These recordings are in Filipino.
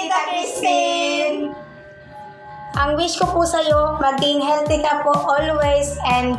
Tita Christine! Ang wish ko po sa'yo, maging healthy ka po always and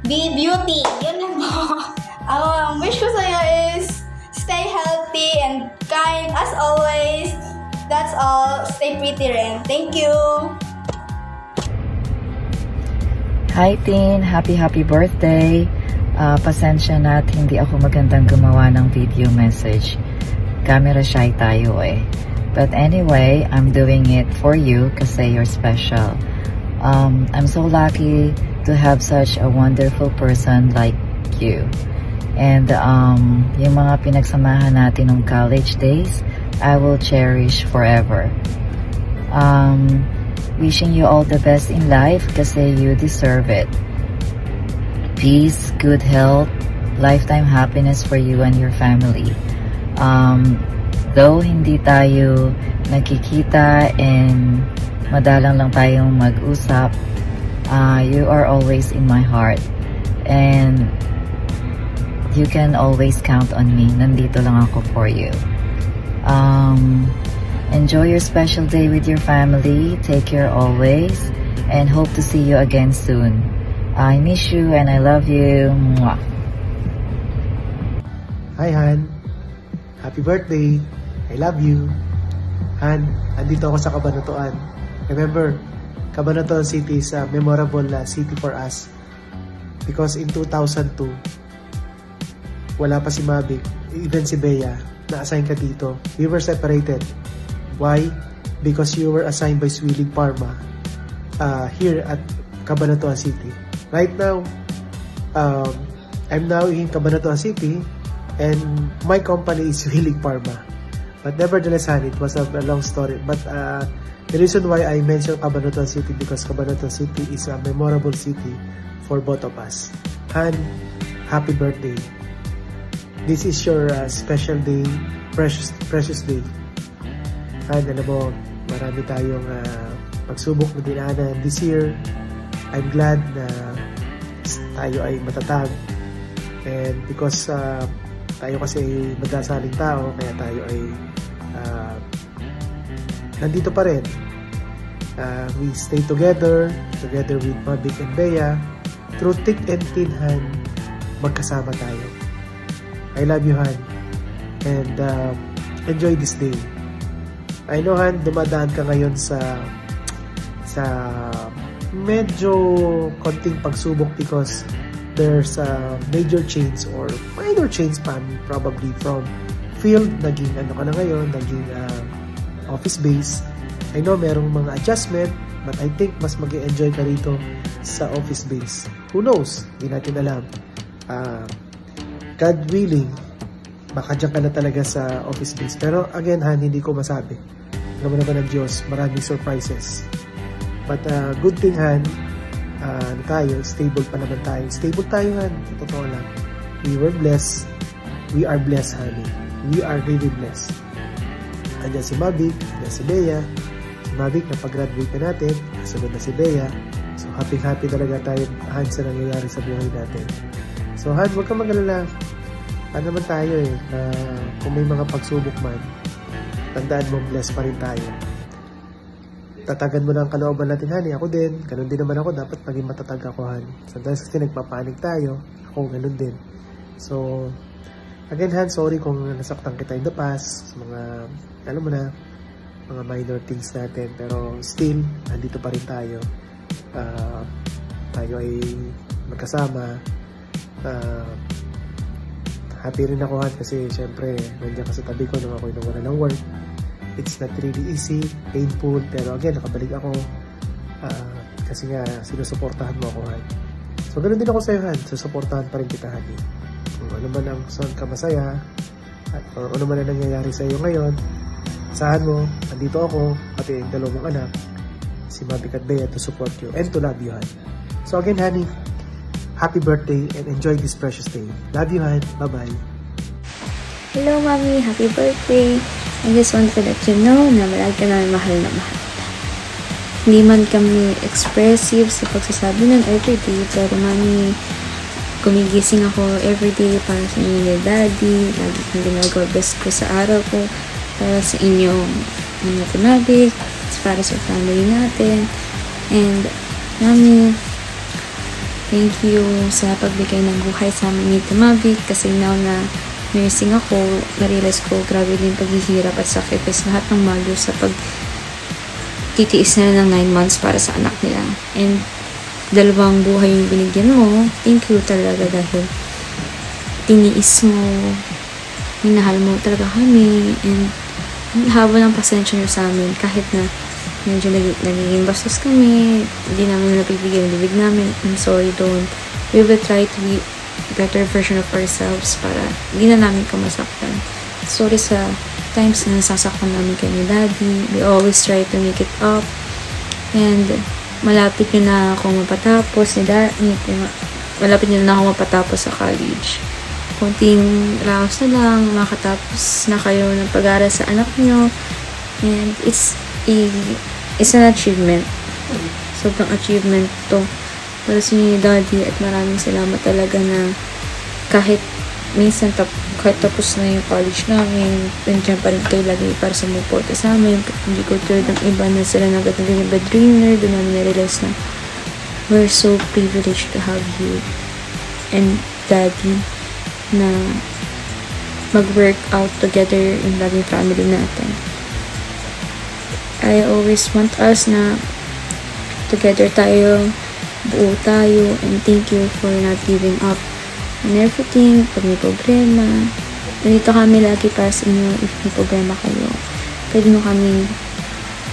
be beauty. Yun lang po. Ang wish ko sa'yo is stay healthy and kind as always. That's all. Stay pretty rin. Thank you! Hi Tin! Happy birthday! Pasensya na at hindi ako magandang gumawa ng video message. Camera shy tayo eh. But anyway, I'm doing it for you kasi you're special. I'm so lucky to have such a wonderful person like you. And yung mga pinagsamahan natin ng college days, I will cherish forever. Wishing you all the best in life kasi you deserve it. Peace, good health, lifetime happiness for you and your family. Though hindi tayo nagkikita and madalang lang tayong mag-usap, you are always in my heart. And you can always count on me. Nandito lang ako for you. Enjoy your special day with your family. Take care always. And hope to see you again soon. I miss you and I love you. Mwah. Hi Han, happy birthday. I love you. Han, andito ako sa Cabanatuan. Remember, Cabanatuan City is a memorable city for us. Because in 2002, wala pa si Mavic, even si Bea, na-assign ka dito. We were separated. Why? Because you were assigned by Swilig Parma here at Cabanatuan City. Right now, I'm now in Cabanatuan City and my company is Swilig Parma. But nevertheless, Han, it was a long story. But the reason why I mentioned Cabanatuan City because Cabanatuan City is a memorable city for both of us. Han, happy birthday. This is your special day, precious day. Han, alam mo, marami tayong pagsubok na dinaanan this year. I'm glad na tayo ay matatag. And because tayo kasi madasaling tao, kaya tayo ay nandito pa rin. We stay together with Mavic and Bea. Through thick and thin, Han, magkasama tayo. I love you, Han. And enjoy this day. I know, Han, dumadaan ka ngayon sa medyo konting pagsubok because there's a major change or minor change pa probably from field, naging ano ka na ngayon, naging office base. I know merong mga adjustment, but I think mas mag-enjoy ka rito sa office base. Who knows? Hindi natin alam. God willing, baka dyan ka na talaga sa office base. Pero again, Han, hindi ko masabi. Alam mo naman ng Diyos, maraming surprises. But good thing, Han, tayo, stable pa naman tayo. Stable tayo, Han. Sa totoo lang. We were blessed. We are blessed, honey. We are really blessed. Andiyan si Mavic, andiyan si Bea. Si Mavic, napag-graduate na natin. Kasunod na si Bea. So, happy talaga tayo, Han, sa nangyayari sa buhay natin. So, Han, huwag kang mag-alala. Ano naman tayo eh, kung may mga pagsubok man, tandaan mo, blessed pa rin tayo. Tatagan mo na ang kalooban natin, honey. Ako din. Ganun din naman ako. Dapat maging matatag ako, Han. Sometimes kasi nagpapanik tayo. Ako, ganun din. So, again, Han, sorry kung nasaktan kita in the past. Mga, alam mo na, mga minor things natin. Pero still, nandito pa rin tayo. Tayo ay magkasama. Happy rin ako, Han, kasi syempre, nandiyan ka sa tabi ko nung ako'y nawala ng work. It's not really easy, painful, pero again, nakabalik ako kasi nga, sinusuportahan mo ako, Han. So, ganoon din ako sa'yo, Han. Susuportahan pa rin kita, Han. Kung ano man ang saan ka masaya, at ano man ang nangyayari sa'yo ngayon, asahan mo, andito ako, pati yung dalawang anak, si Mavic at Bea, to support you and to love you, Han. So, again, honey, happy birthday and enjoy this precious day. Love you, Han. Bye-bye. Hello, Mommy. Happy birthday. I just want to let you know na malagi ka namin mahal na mahal. Hindi man kami expressive sa pagsasabi ng everyday, pero Mommy, gumigising ako everyday para sa inyo ni Daddy. Lagi kong ginagawa best ko sa araw ko para sa inyong ng mathematics, para sa family natin. And, Mami, thank you sa pagbigay ng buhay sa amin ni Mavic, kasi now na nursing ako, na-realize ko grabe din paghihirap at sacrifice lahat ng malo sa titiis na ng 9 months para sa anak nila. And 2 buhay yung binigyan mo. Thank you talaga dahil tiniis mo, minahal mo talaga kami, and haba ng pasensya nyo sa amin kahit na medyo nagiging bastos kami, hindi namin napipigil yung bibig namin. I'm sorry, don't. We will try to be better version of ourselves para hindi na namin kamasaktan. Sorry sa times na nasasaktan namin kayo ni Daddy. We always try to make it up. And malapit nyo na ako mapatapos malapit nyo na ako mapatapos sa college. Kunting raos na lang, makatapos na kayo ng pag-aaral sa anak nyo. And it's an achievement. Sobrang achievement to para sa inyo ni Daddy, at maraming salamat talaga na kahit minsan kahit tapos na yung college namin, nandiyan pa rin kayo lagi para sumuporta sa amin. Hindi ko tulad ng iba na sila nagtatanggal yung breadwinner. Doon namin na-realize na we're so privileged to have you and Daddy na mag-work out together in laging family natin. I always want us na together tayo, buo tayo, and thank you for not giving up on everything. Pag may problema, nandito kami lagi para sa inyo. If may problema kayo,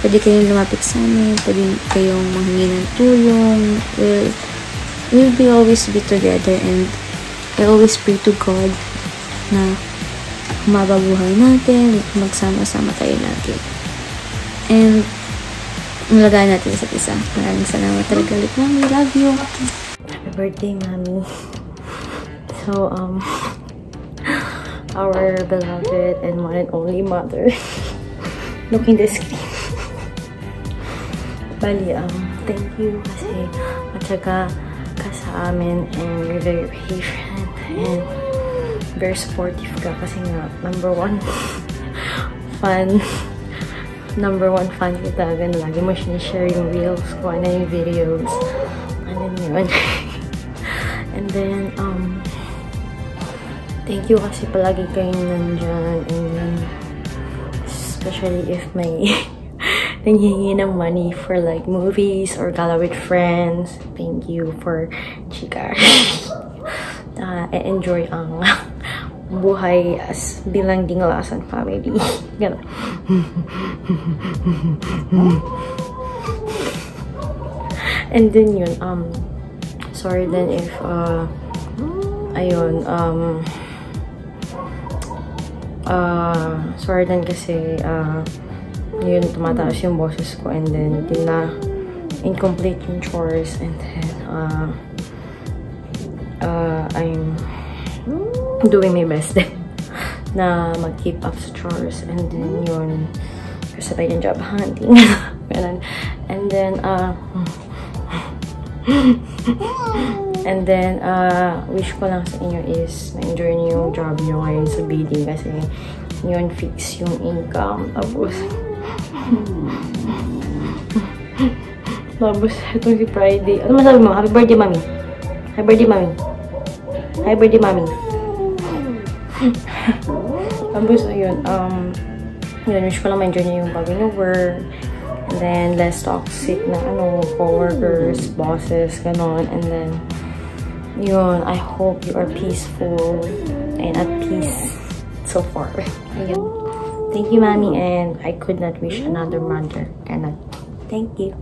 pwede kayong lumapit sa amin, pwede kayong manghingi ng tulong. We'll be always be together, and I always pray to God na humaba buhay natin, magsama-sama tayo lagi. And malagaan natin isa't isa. Maraming salamat talaga ulit, Mami. Love you. Happy birthday, Mami. So, our beloved and one and only mother. Look in the screen. Bali, thank you kasi matyaga ka sa amin, and you're very patient and very supportive ka kasi nga number one fan kita. Ganun, lagi mo sinishare yung reels ko, ano yung videos, ano yun. And then, thank you kasi palagi kayong nandyan, and then, especially if may nanghihingi ng money for like movies or gala with friends. Thank you for chika. Enjoy ang buhay as bilang Dingalasan family. Gano'n. And then yun, sorry then if, ayun, sorry then kasi, yun, tumataas yung boses ko, and then, incomplete yung chores, and then, I'm doing my best din na mag-keep up sa chores, and then yun, kasabay ng job hunting. And then, wish ko lang sa inyo is na-enjoy niyo yung job niyo ngayon sa bidding, kasi yun, fix yung income. Tapos, itong si Friday. Ano masabi mo? Happy birthday, Mami. Happy birthday, Mami. Happy birthday, Mami. Tapos, ayun, wish ko lang ma-enjoy niyo yung bago niyo work. And then, less toxic na, co-workers, bosses, ganon. And then, yun, I hope you are peaceful and at peace so far. Ayun. Thank you, Mami, and I could not wish another mother. Cannot. Thank you.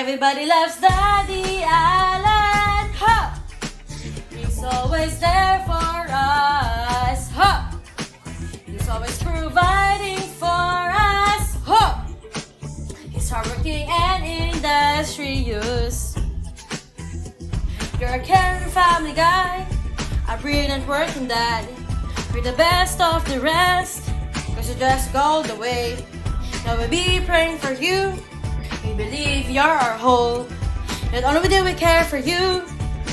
Everybody loves Daddy Alan. Ha! He's always there for us. Ha! He's always providing for us. Ha! He's hardworking and industrious. You're a caring family guy, a brilliant working dad. You're the best of the rest, 'cause you just go the way. Now we'll be praying for you. We believe you're our hope. Not only do we care for you,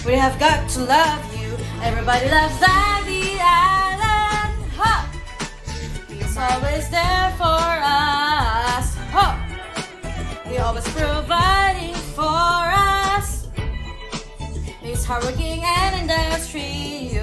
we have got to love you. Everybody loves Daddy Alan. Ha! He's always there for us. Ha! He's always providing for us. He's hardworking and industrious.